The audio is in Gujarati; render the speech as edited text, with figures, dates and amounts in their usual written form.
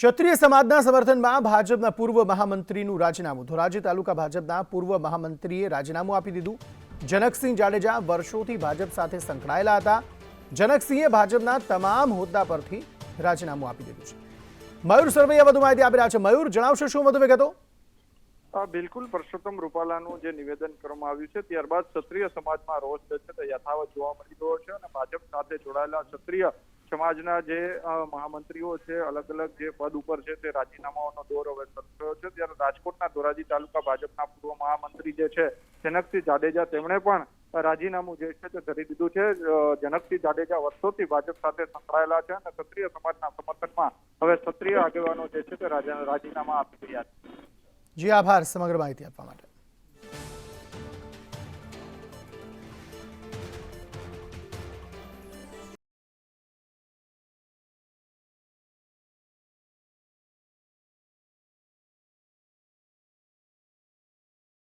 ક્ષત્રિય સમાજના સમર્થનમાં ભાજપના પૂર્વ મહામંત્રીનું રાજીનામું. ધોરાજી તાલુકા ભાજપના પૂર્વ મહામંત્રીએ રાજીનામું આપી દીધું. જનકસિંહ જાડેજા વર્ષોથી ભાજપ સાથે સંકળાયેલા હતા. જનકસિંહે ભાજપના તમામ હોદ્દા પરથી રાજીનામું આપી દીધું છે. મયુર સરવૈયા વધુ માહિતી આપી રહ્યા છે. મયુર, જણાવશો શું વધુ વિગતો? બિલકુલ, પરસોત્તમ રૂપાલાનું જે નિવેદન કરવામાં આવ્યું છે ત્યારબાદ ક્ષત્રિય સમાજમાં રોષ છે તે યથાવત જોવા મળી રહ્યો છે અને ભાજપ સાથે જોડાયેલા ક્ષત્રિય સમાજના જે મહામંત્રીઓ છે, અલગ અલગ જે પદ ઉપર છે તે રાજીનામાઓનો દોર હવે શરૂ થયો છે. ત્યારે રાજકોટના ધોરાજી તાલુકા ભાજપના પૂર્વ મહામંત્રી જે છે જનકસિંહ જાડેજા, તેમણે પણ રાજીનામું જે છે તે ધરી દીધું છે. જનકસિંહ જાડેજા વર્ષોથી ભાજપ સાથે સંકળાયેલા છે અને ક્ષત્રિય સમાજના સમર્થનમાં હવે ક્ષત્રિય આગેવાનો જે છે તે રાજીનામા આપી રહ્યા છે. જી આભાર સમગ્ર માહિતી આપવા માટે.